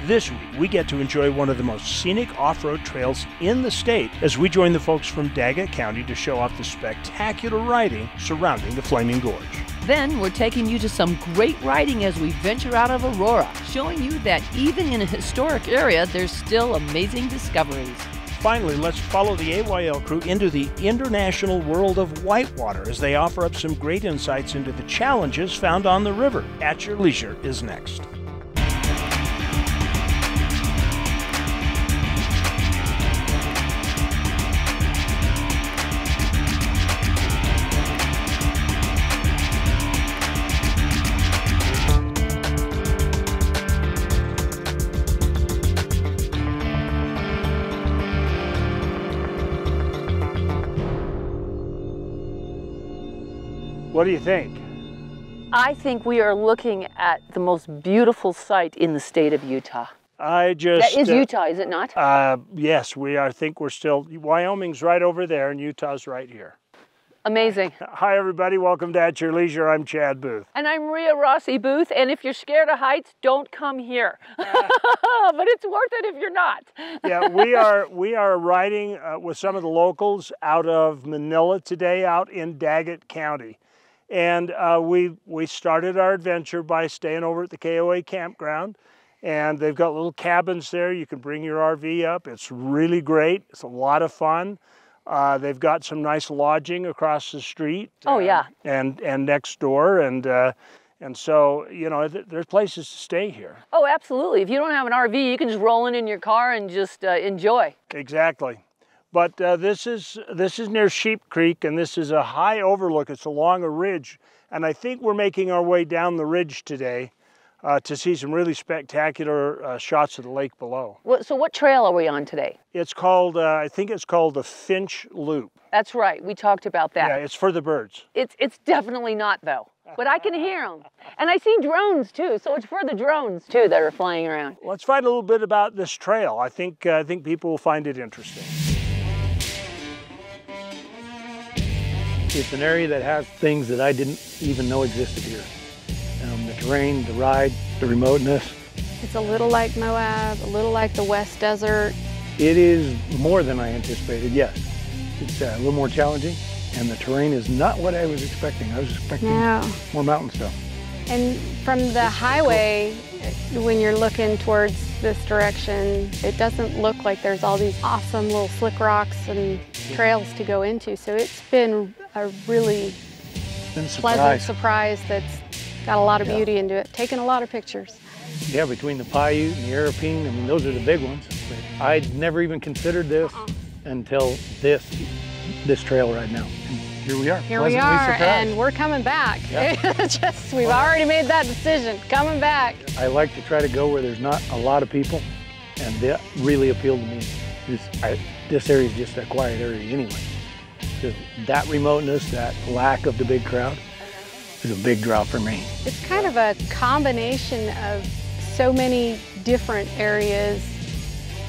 This week, we get to enjoy one of the most scenic off-road trails in the state as we join the folks from Daggett County to show off the spectacular riding surrounding the Flaming Gorge. Then we're taking you to some great riding as we venture out of Aurora, showing you that even in a historic area, there's still amazing discoveries. Finally, let's follow the AYL crew into the international world of whitewater as they offer up some great insights into the challenges found on the river. At Your Leisure is next. What do you think? I think we are looking at the most beautiful site in the state of Utah. That is Utah, is it not? Yes, we are. I think we're still, Wyoming's right over there and Utah's right here. Amazing. Hi everybody, welcome to At Your Leisure. I'm Chad Booth. And I'm Rhea Rossi Booth, and if you're scared of heights, don't come here. But it's worth it if you're not. Yeah, we are riding with some of the locals out of Manila today, out in Daggett County. And we started our adventure by staying over at the Koat Campground, and they've got little cabins there. You can bring your RV up. It's really great. It's a lot of fun. They've got some nice lodging across the street. Oh yeah. And next door, and so there's places to stay here. Oh, absolutely. If you don't have an RV, you can just roll in your car and just enjoy. Exactly. But this is near Sheep Creek, and this is a high overlook. It's along a ridge, and I think we're making our way down the ridge today to see some really spectacular shots of the lake below. So what trail are we on today? It's called, I think it's called the Finch Loop. That's right, we talked about that. Yeah, it's for the birds. It's definitely not though, but I can hear them. And I see drones too, so it's for the drones too that are flying around. Let's find a little bit about this trail. I think people will find it interesting. It's an area that has things that I didn't even know existed here. The terrain, the ride, the remoteness. It's a little like Moab, a little like the West Desert. It is more than I anticipated, yes. It's a little more challenging, and the terrain is not what I was expecting. I was expecting more mountain stuff. And from the highway, when you're looking towards this direction, it doesn't look like there's all these awesome little slick rocks and trails to go into. So it's been a really pleasant surprise that's got a lot of beauty into it. Taken a lot of pictures. Yeah, between the Paiute and the Arapine, I mean, those are the big ones. But I'd never even considered this until this trail right now. And here we are. Here we are, and we're coming back. Yeah. We've already made that decision, coming back. I like to try to go where there's not a lot of people, and that really appealed to me. This area is just a quiet area anyway. Because that remoteness, that lack of the big crowd, is a big draw for me. It's kind of a combination of so many different areas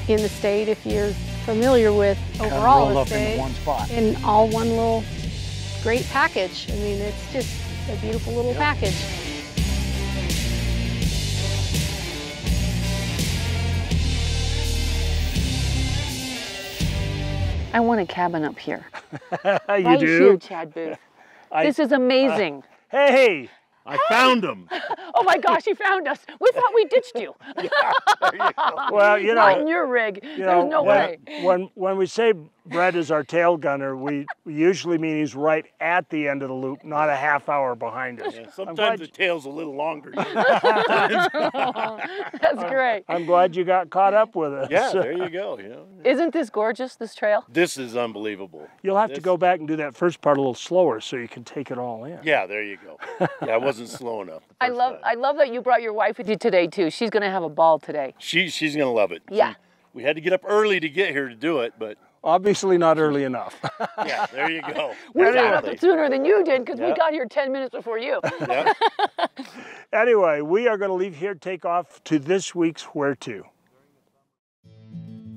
in the state, if you're familiar with overall the state, into one spot. In all one little great package. I mean, it's just a beautiful little package. I want a cabin up here. You right do? Here, Chad Booth. This is amazing. Hey, I found them. Oh my gosh, you found us. We thought we ditched you. Yeah, there you go. Well, Not in your rig. There's no way. When we say Brett is our tail gunner, we usually mean he's right at the end of the loop, not a half hour behind us. Yeah, sometimes the tail's a little longer. That's great. I'm glad you got caught up with us. Yeah, there you go. Isn't this gorgeous, this trail? This is unbelievable. You'll have to go back and do that first part a little slower so you can take it all in. Yeah, there you go. Yeah, I wasn't slow enough. I love that you brought your wife with you today too. She's gonna have a ball today. She's gonna love it. Yeah. We had to get up early to get here to do it, but obviously not early enough. Yeah, there you go. We got up sooner than you did because we got here 10 minutes before you. Anyway, we are going to leave here, take off to this week's Where To.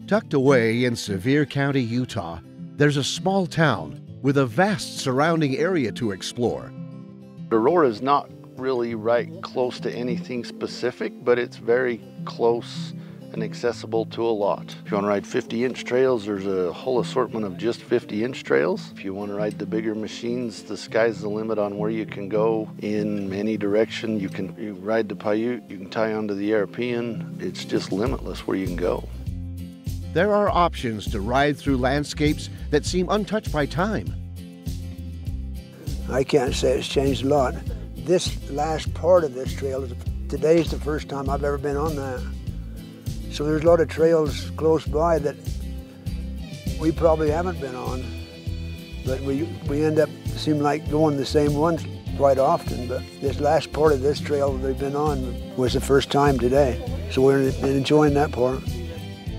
Tucked away in Sevier County, Utah, there's a small town with a vast surrounding area to explore. Aurora is not really right close to anything specific, but it's very close and accessible to a lot. If you want to ride 50-inch trails, there's a whole assortment of just 50-inch trails. If you want to ride the bigger machines, the sky's the limit on where you can go in any direction. You ride the Paiute, you can tie onto the European. It's just limitless where you can go. There are options to ride through landscapes that seem untouched by time. I can't say it's changed a lot. This last part of this trail, today's the first time I've ever been on that. So there's a lot of trails close by that we probably haven't been on, but we end up seem like going the same ones quite often. But this last part of this trail we've been on was the first time today, so we're enjoying that part.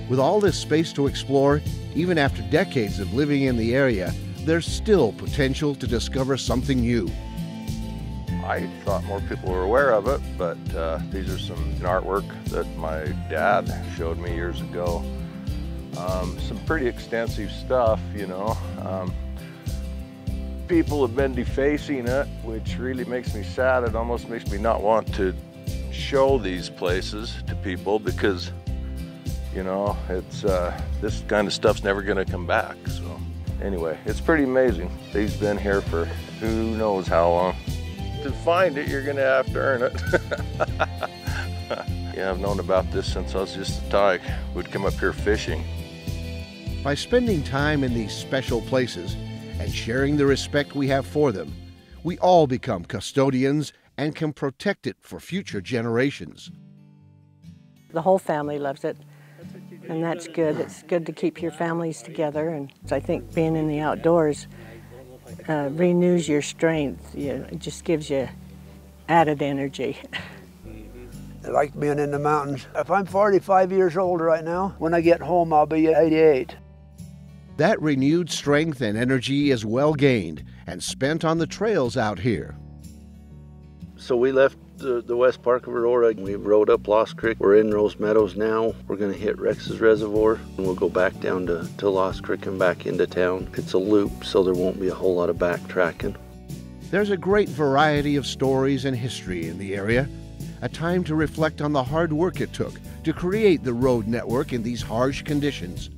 With all this space to explore, even after decades of living in the area, there's still potential to discover something new. I thought more people were aware of it, but these are some artwork that my dad showed me years ago. Some pretty extensive stuff, you know. People have been defacing it, which really makes me sad. It almost makes me not want to show these places to people because, you know, it's this kind of stuff's never going to come back. So anyway, it's pretty amazing. They've been here for who knows how long. To find it, you're gonna have to earn it. Yeah, I've known about this since I was just a tyke. We'd come up here fishing. By spending time in these special places and sharing the respect we have for them, we all become custodians and can protect it for future generations. The whole family loves it, and that's good. It's good to keep your families together, and I think being in the outdoors renews your strength. It just gives you added energy. I like being in the mountains. If I'm 45 years old right now, when I get home I'll be 88. That renewed strength and energy is well gained and spent on the trails out here. So we left the west park of Aurora. We rode up Lost Creek. We're in Rose Meadows now. We're going to hit Rex's Reservoir, and we'll go back down to Lost Creek and back into town. It's a loop, so there won't be a whole lot of backtracking. There's a great variety of stories and history in the area, a time to reflect on the hard work it took to create the road network in these harsh conditions.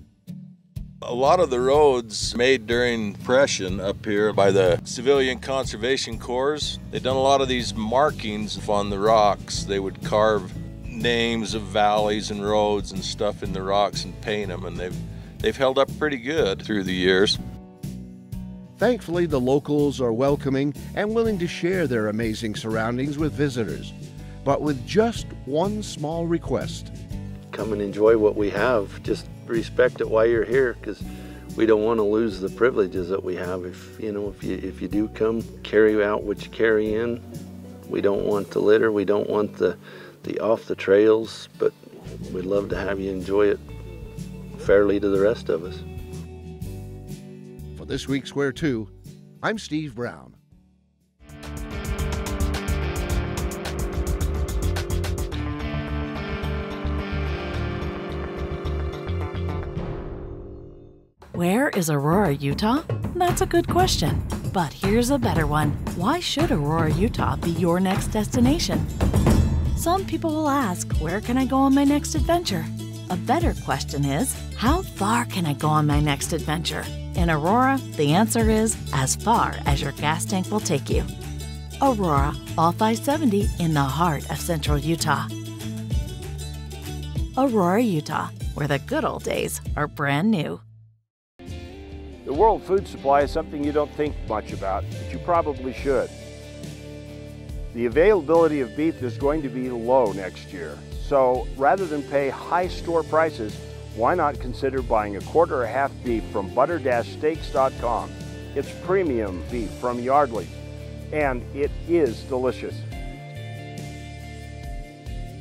A lot of the roads made during Depression up here by the Civilian Conservation Corps, they've done a lot of these markings on the rocks. They would carve names of valleys and roads and stuff in the rocks and paint them, and they've held up pretty good through the years. Thankfully, the locals are welcoming and willing to share their amazing surroundings with visitors, but with just one small request. Come and enjoy what we have. Just respect it while you're here, because we don't want to lose the privileges that we have. If you do come, carry out what you carry in. We don't want the litter. We don't want the off the trails, but we'd love to have you enjoy it fairly to the rest of us. For this week's Where To, I'm Steve Brown. Where is Aurora, Utah? That's a good question. But here's a better one. Why should Aurora, Utah be your next destination? Some people will ask, where can I go on my next adventure? A better question is, how far can I go on my next adventure? In Aurora, the answer is as far as your gas tank will take you. Aurora, all 570 in the heart of central Utah. Aurora, Utah, where the good old days are brand new. The world food supply is something you don't think much about, but you probably should. The availability of beef is going to be low next year, so rather than pay high store prices, why not consider buying a quarter or half beef from butter-steaks.com. It's premium beef from Yardley, and it is delicious.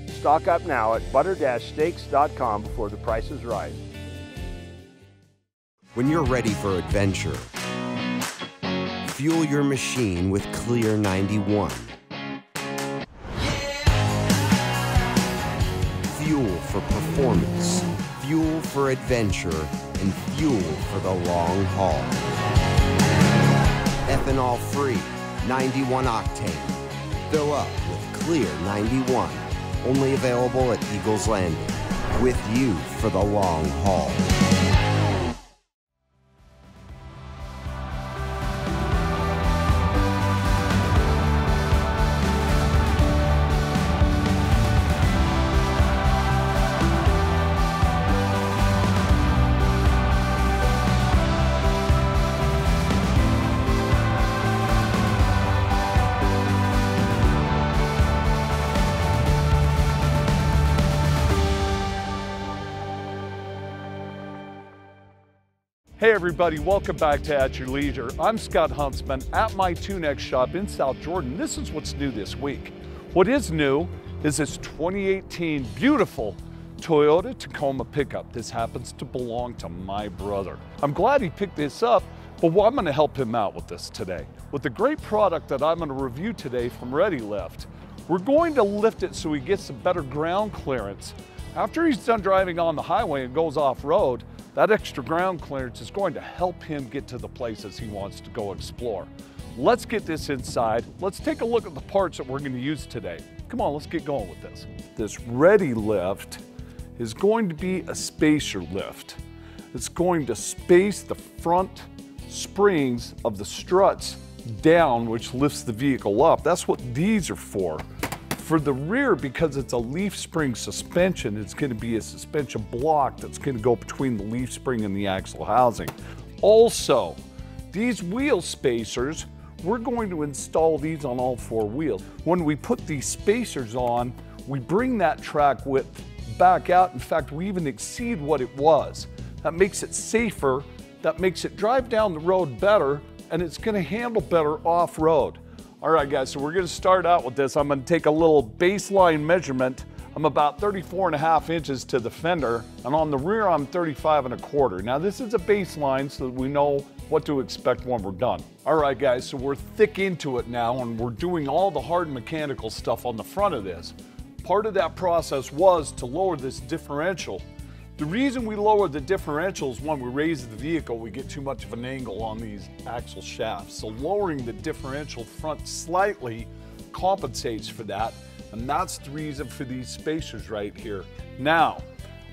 Stock up now at butter-steaks.com before the prices rise. When you're ready for adventure, fuel your machine with Clear 91. Fuel for performance, fuel for adventure, and fuel for the long haul. Ethanol-free, 91 octane. Fill up with Clear 91. Only available at Eagles Landing. with you for the long haul. Hey everybody, welcome back to At Your Leisure. I'm Scott Huntsman at my Tunex shop in South Jordan. This is what's new this week. What is new is this 2018 beautiful Toyota Tacoma pickup. This happens to belong to my brother. I'm glad he picked this up, but I'm gonna help him out with this today. With the great product that I'm gonna review today from Ready Lift, we're going to lift it so he gets some better ground clearance. After he's done driving on the highway and goes off-road, that extra ground clearance is going to help him get to the places he wants to go explore. Let's get this inside. Let's take a look at the parts that we're going to use today. Come on, let's get going with this. This Ready Lift is going to be a spacer lift. It's going to space the front springs of the struts down, which lifts the vehicle up. That's what these are for. For the rear, because it's a leaf spring suspension, it's going to be a suspension block that's going to go between the leaf spring and the axle housing. Also, these wheel spacers, we're going to install these on all four wheels. When we put these spacers on, we bring that track width back out. In fact, we even exceed what it was. That makes it safer, that makes it drive down the road better, and it's going to handle better off-road. All right, guys, so we're going to start out with this. I'm going to take a little baseline measurement. I'm about 34.5 inches to the fender, and on the rear, I'm 35.25. Now, this is a baseline so that we know what to expect when we're done. All right, guys, so we're thick into it now, and we're doing all the hard mechanical stuff on the front of this. Part of that process was to lower this differential. The reason we lower the differential is when we raise the vehicle, we get too much of an angle on these axle shafts. So lowering the differential front slightly compensates for that, and that's the reason for these spacers right here. Now,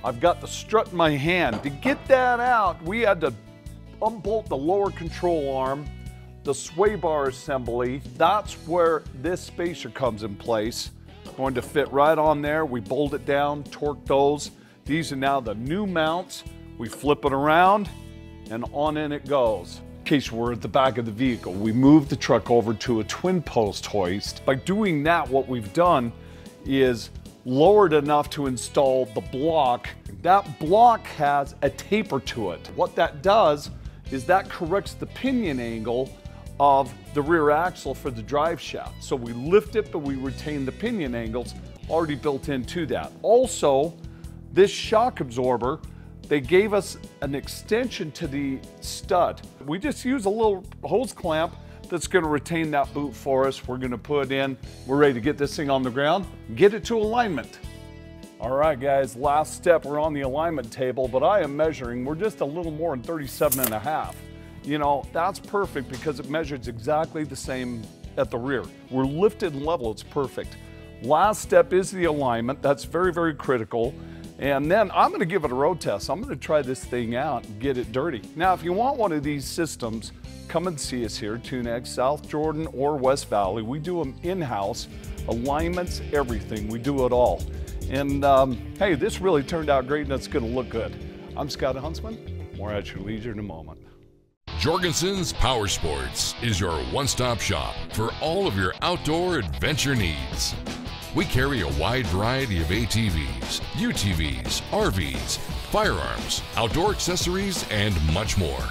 I've got the strut in my hand. To get that out, we had to unbolt the lower control arm, the sway bar assembly. That's where this spacer comes in place. Going to fit right on there. We bolt it down, torque those. These are now the new mounts. We flip it around and on in it goes. In case we're at the back of the vehicle, we move the truck over to a twin post hoist. By doing that, what we've done is lowered enough to install the block. That block has a taper to it. What that does is that corrects the pinion angle of the rear axle for the drive shaft. So we lift it, but we retain the pinion angles already built into that. Also, this shock absorber, they gave us an extension to the stud. We just use a little hose clamp that's going to retain that boot for us. We're going to put it in. We're ready to get this thing on the ground, get it to alignment. All right, guys, last step. We're on the alignment table, but I am measuring. We're just a little more than 37.5. You know, that's perfect because it measures exactly the same at the rear. We're lifted and level, it's perfect. Last step is the alignment. That's very, very critical. And then I'm going to give it a road test. I'm going to try this thing out and get it dirty. Now, if you want one of these systems, come and see us here, Tunex, South Jordan or West Valley. We do them in-house, alignments, everything. We do it all. And hey, this really turned out great and it's going to look good. I'm Scott Huntsman. More At Your Leisure in a moment. Jorgensen's Powersports is your one-stop shop for all of your outdoor adventure needs. We carry a wide variety of ATVs, UTVs, RVs, firearms, outdoor accessories, and much more.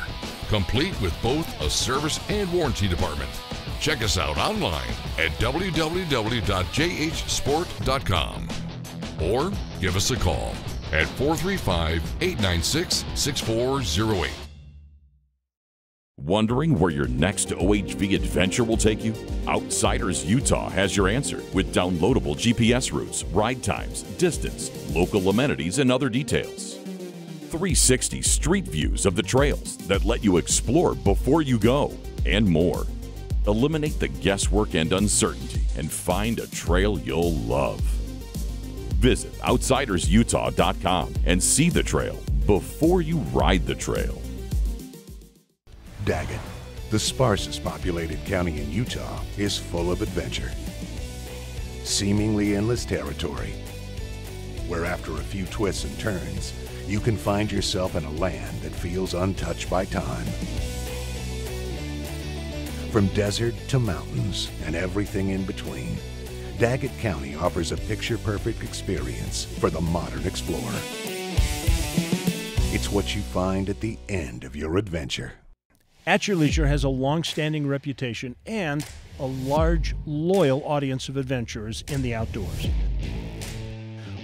Complete with both a service and warranty department. Check us out online at www.jhsport.com or give us a call at 435-896-6408. Wondering where your next OHV adventure will take you? Outsiders Utah has your answer with downloadable GPS routes, ride times, distance, local amenities, and other details. 360 street views of the trails that let you explore before you go, and more. Eliminate the guesswork and uncertainty and find a trail you'll love. Visit outsidersutah.com and see the trail before you ride the trail. Daggett, the sparsest populated county in Utah, is full of adventure. Seemingly endless territory, where after a few twists and turns, you can find yourself in a land that feels untouched by time. From desert to mountains and everything in between, Daggett County offers a picture-perfect experience for the modern explorer. It's what you find at the end of your adventure. At Your Leisure has a long-standing reputation and a large, loyal audience of adventurers in the outdoors.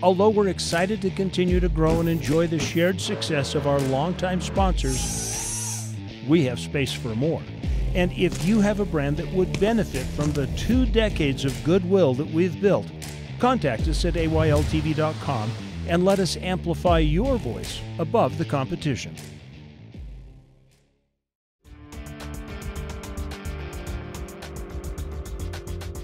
Although we're excited to continue to grow and enjoy the shared success of our longtime sponsors, we have space for more. And if you have a brand that would benefit from the 2 decades of goodwill that we've built, contact us at ayltv.com and let us amplify your voice above the competition.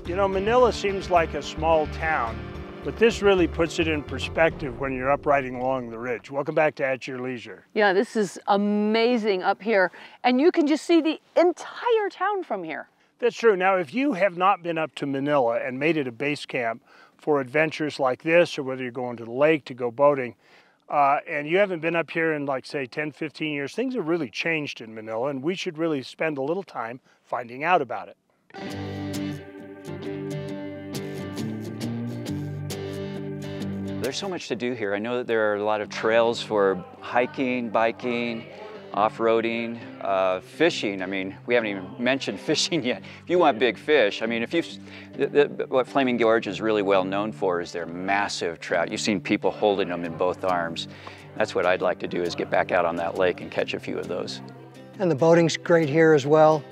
You know, Manila seems like a small town, but this really puts it in perspective when you're up riding along the ridge. Welcome back to At Your Leisure. Yeah, this is amazing up here. And you can just see the entire town from here. That's true. Now, if you have not been up to Manila and made it a base camp for adventures like this, or whether you're going to the lake to go boating, and you haven't been up here in, like, say, 10, 15 years, things have really changed in Manila, and we should really spend a little time finding out about it. There's so much to do here. I know that there are a lot of trails for hiking, biking, off-roading, fishing. I mean, we haven't even mentioned fishing yet. If you want big fish, I mean, if what Flaming Gorge is really well known for is their massive trout. You've seen people holding them in both arms. That's what I'd like to do, is get back out on that lake and catch a few of those. And the boating's great here as well.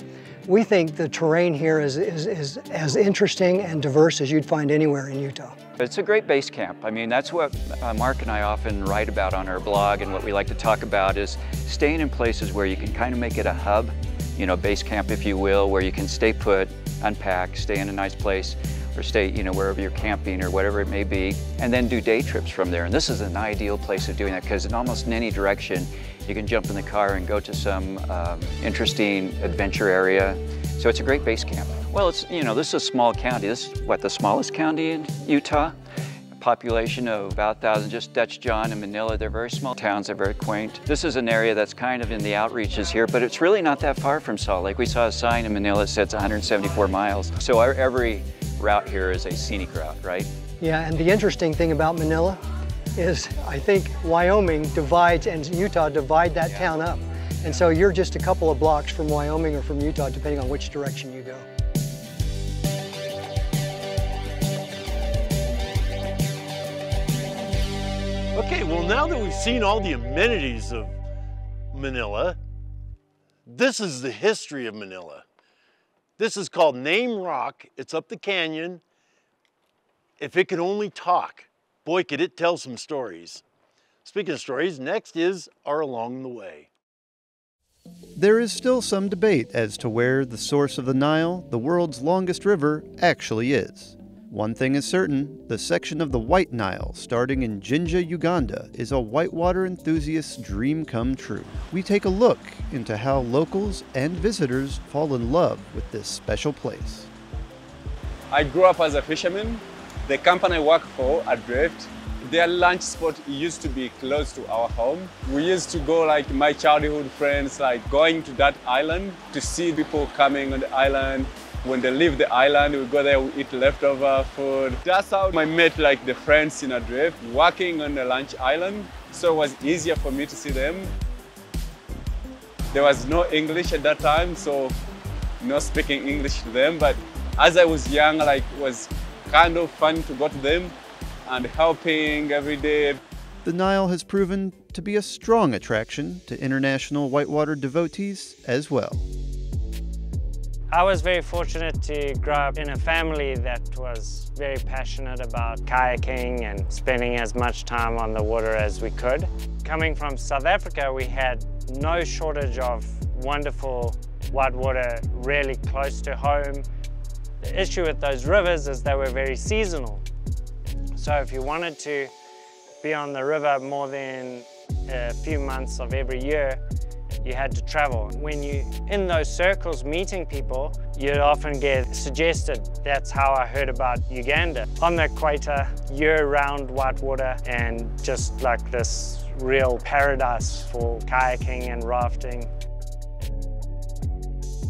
We think the terrain here is as interesting and diverse as you'd find anywhere in Utah. It's a great base camp. I mean, that's what Mark and I often write about on our blog, and what we like to talk about is staying in places where you can kind of make it a hub, you know, base camp, if you will, where you can stay put, unpack, stay in a nice place, or stay, you know, wherever you're camping or whatever it may be, and then do day trips from there. And this is an ideal place of doing that, because in almost in any direction, you can jump in the car and go to some interesting adventure area. So it's a great base camp. Well, it's, you know, this is a small county. This is, what, the smallest county in Utah? A population of about 1,000, just Dutch John and Manila. They're very small towns, they're very quaint. This is an area that's kind of in the outreaches here, but it's really not that far from Salt Lake. We saw a sign in Manila that says 174 miles. So every route here is a scenic route, right? Yeah, and the interesting thing about Manila is I think Wyoming divides and Utah divide that town up. And so you're just a couple of blocks from Wyoming or from Utah, depending on which direction you go. Okay, well, now that we've seen all the amenities of Manila, this is the history of Manila. This is called Name Rock. It's up the canyon. If it could only talk, boy, could it tell some stories. Speaking of stories, next is our Along the Way. There is still some debate as to where the source of the Nile, the world's longest river, actually is. One thing is certain, the section of the White Nile starting in Jinja, Uganda is a whitewater enthusiast's dream come true. We take a look into how locals and visitors fall in love with this special place. I grew up as a fisherman. The company I work for, Adrift, their lunch spot used to be close to our home. We used to go, like my childhood friends, like going to that island to see people coming on the island. When they leave the island, we go there, we eat leftover food. That's how I met like the friends in Adrift, working on the lunch island. So it was easier for me to see them. There was no English at that time, so no speaking English to them. But as I was young, like it was kind of fun to go to them and helping every day. The Nile has proven to be a strong attraction to international whitewater devotees as well. I was very fortunate to grow up in a family that was very passionate about kayaking and spending as much time on the water as we could. Coming from South Africa, we had no shortage of wonderful whitewater really close to home. The issue with those rivers is they were very seasonal. So if you wanted to be on the river more than a few months of every year, you had to travel. When you're in those circles meeting people, you'd often get suggested, that's how I heard about Uganda. On the equator, year-round whitewater, and just like this real paradise for kayaking and rafting.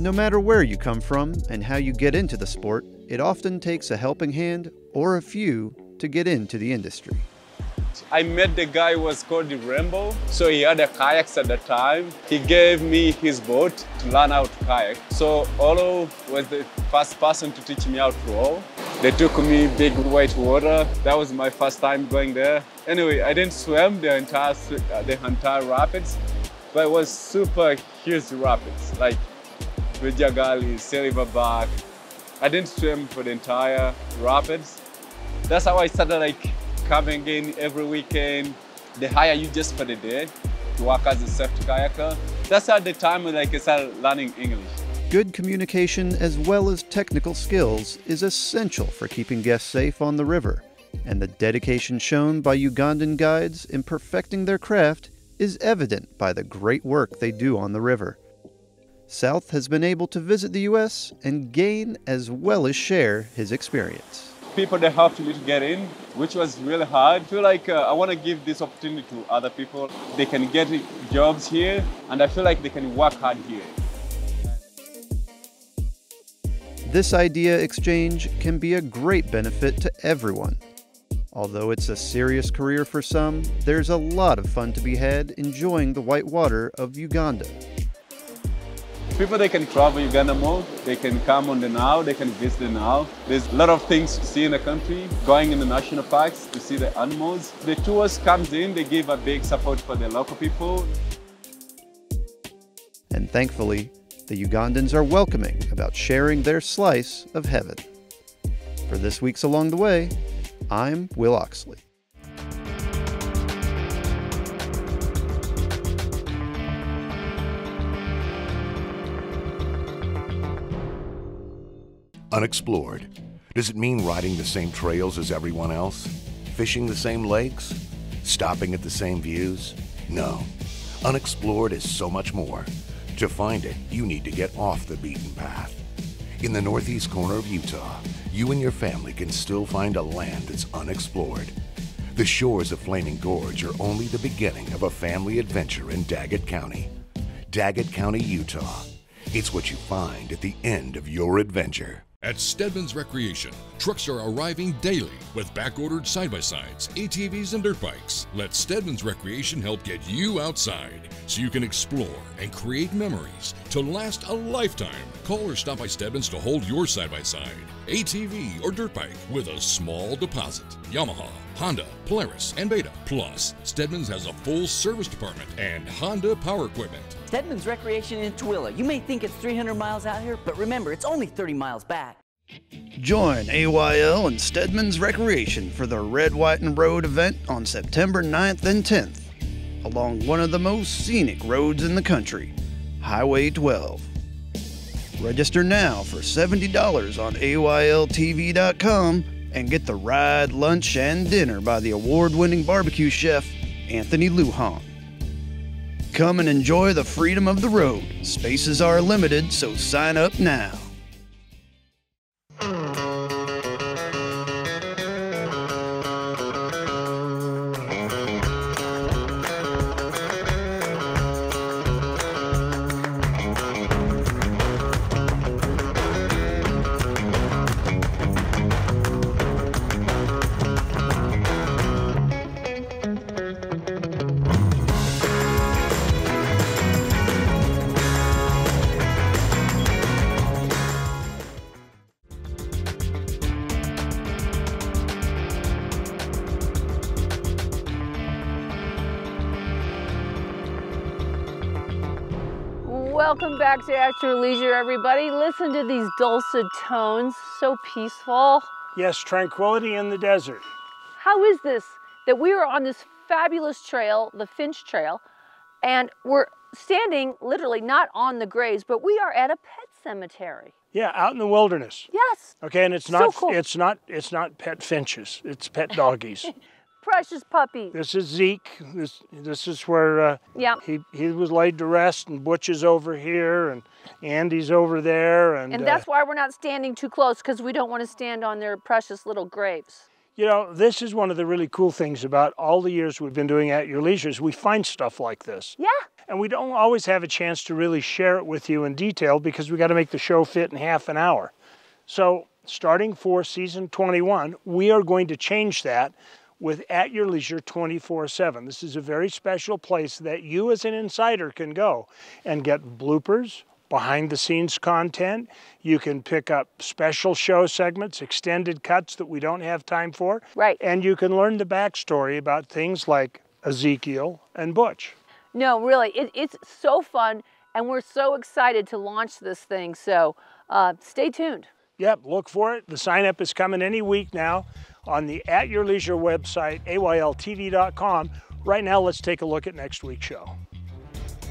No matter where you come from and how you get into the sport, it often takes a helping hand or a few to get into the industry. I met the guy who was called Rainbow. So he had a kayaks at the time. He gave me his boat to learn how to kayak. So Olo was the first person to teach me how to row. They took me big white water. That was my first time going there. Anyway, I didn't swim the entire rapids, but it was super huge rapids, like Vijagali, Silverback. I didn't swim for the entire rapids. That's how I started coming in every weekend. They hire you just for the day to work as a safety kayaker. That's at the time I started learning English. Good communication as well as technical skills is essential for keeping guests safe on the river, and the dedication shown by Ugandan guides in perfecting their craft is evident by the great work they do on the river. South has been able to visit the U.S. and gain as well as share his experience. People, they helped me to get in, which was really hard. I feel like I want to give this opportunity to other people. They can get jobs here, and I feel like they can work hard here. This idea exchange can be a great benefit to everyone. Although it's a serious career for some, there's a lot of fun to be had enjoying the white water of Uganda. People, they can travel Uganda more. They can come on the Nile, they can visit the Nile. There's a lot of things to see in the country, going in the national parks to see the animals. The tours comes in, they give a big support for the local people. And thankfully, the Ugandans are welcoming about sharing their slice of heaven. For this week's Along the Way, I'm Will Oxley. Unexplored. Does it mean riding the same trails as everyone else? Fishing the same lakes? Stopping at the same views? No. Unexplored is so much more. To find it, you need to get off the beaten path. In the northeast corner of Utah, you and your family can still find a land that's unexplored. The shores of Flaming Gorge are only the beginning of a family adventure in Daggett County. Daggett County, Utah. It's what you find at the end of your adventure. At Stedman's Recreation, trucks are arriving daily with back-ordered side-by-sides, ATVs, and dirt bikes. Let Stedman's Recreation help get you outside so you can explore and create memories to last a lifetime. Call or stop by Stedman's to hold your side-by-side, ATV, or dirt bike with a small deposit. Yamaha, Honda, Polaris, and Beta. Plus, Stedman's has a full service department and Honda power equipment. Stedman's Recreation in Tooele. You may think it's 300 miles out here, but remember, it's only 30 miles back. Join AYL and Stedman's Recreation for the Red, White, and Road event on September 9th and 10th, along one of the most scenic roads in the country, Highway 12. Register now for $70 on AYLTV.com and get the ride, lunch, and dinner by the award-winning barbecue chef, Anthony Lujan. Come and enjoy the freedom of the road. Spaces are limited, so sign up now. Welcome back to At Your Leisure, everybody. Listen to these dulcet tones, so peaceful. Yes, tranquility in the desert. How is this that we are on this fabulous trail, the Finch Trail, and we're standing literally not on the graves, but we are at a pet cemetery? Yeah, out in the wilderness. Yes. Okay, and it's not So cool. it's not pet finches. It's pet doggies. Precious puppies. This is Zeke. This is where Yeah. he was laid to rest, and Butch is over here, and Andy's over there, and that's why we're not standing too close, because we don't want to stand on their precious little graves. you know, this is one of the really cool things about all the years we've been doing At Your Leisure is we find stuff like this. Yeah. And we don't always have a chance to really share it with you in detail because we got to make the show fit in half an hour. So starting for season 21, we are going to change that with At Your Leisure 24/7. This is a very special place that you as an insider can go and get bloopers, behind the scenes content. You can pick up special show segments, extended cuts that we don't have time for. Right. And you can learn the backstory about things like Ezekiel and Butch. No, really, it's so fun, and we're so excited to launch this thing, so stay tuned. Yep, look for it. The sign up is coming any week now on the At Your Leisure website, AYLTV.com. Right now, let's take a look at next week's show.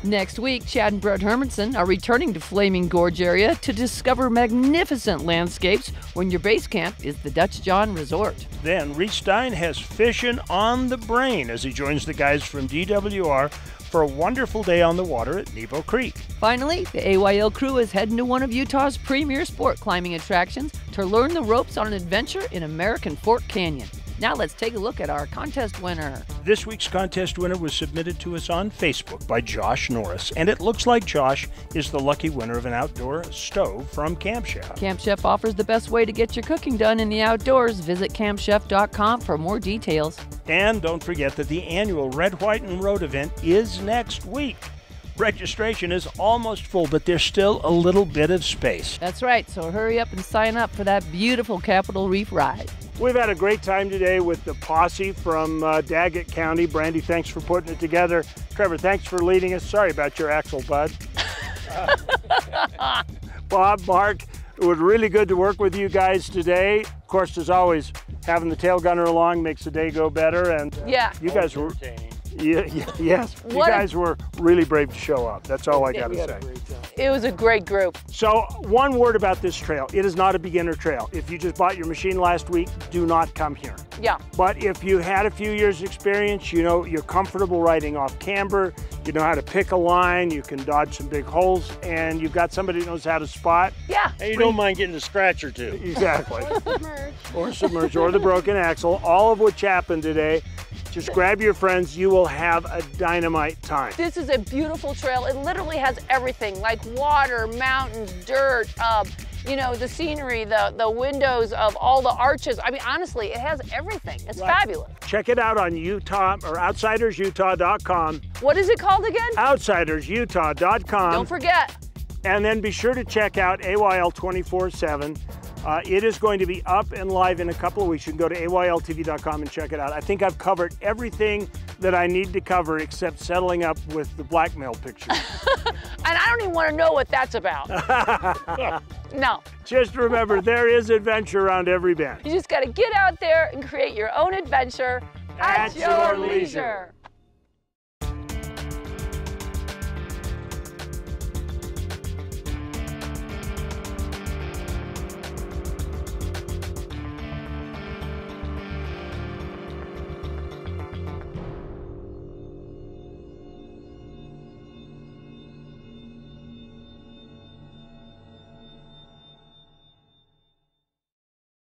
Next week, Chad and Brett Hermanson are returning to Flaming Gorge area to discover magnificent landscapes when your base camp is the Dutch John Resort. Then Reese Stein has fishing on the brain as he joins the guys from DWR for a wonderful day on the water at Nebo Creek. Finally, the AYL crew is heading to one of Utah's premier sport climbing attractions to learn the ropes on an adventure in American Fork Canyon. Now let's take a look at our contest winner. This week's contest winner was submitted to us on Facebook by Josh Norris, and it looks like Josh is the lucky winner of an outdoor stove from Camp Chef. Camp Chef offers the best way to get your cooking done in the outdoors. Visit campchef.com for more details. And don't forget that the annual Red, White, and Road event is next week. Registration is almost full, but there's still a little bit of space. That's right, so hurry up and sign up for that beautiful Capitol Reef ride. We've had a great time today with the posse from Daggett County. Brandy, thanks for putting it together. Trevor, thanks for leading us. Sorry about your axle, bud. Bob, Mark, it was really good to work with you guys today. Of course, as always, having the tail gunner along makes the day go better. And yeah, you guys were, yes, you guys were really brave to show up. That's all I got to say. It was a great group. So one word about this trail. It is not a beginner trail. If you just bought your machine last week, do not come here. Yeah. But if you had a few years experience, you know, you're comfortable riding off camber, you know how to pick a line, you can dodge some big holes, and you've got somebody who knows how to spot. Yeah. And you don't mind getting a scratch or two. Exactly. Or submerged. Or submerged, or the broken axle, all of which happened today. Just grab your friends, you will have a dynamite time. This is a beautiful trail. It literally has everything, like water, mountains, dirt, you know, the scenery, the windows of all the arches. I mean, honestly, it has everything. It's fabulous. Check it out on Utah or outsidersutah.com. What is it called again? Outsidersutah.com. Don't forget. And then be sure to check out AYL 24/7. It is going to be up and live in a couple of weeks. You can go to AYLTV.com and check it out. I think I've covered everything that I need to cover except settling up with the blackmail pictures. And I don't even want to know what that's about. No. Just remember, there is adventure around every bend. You just got to get out there and create your own adventure at your leisure.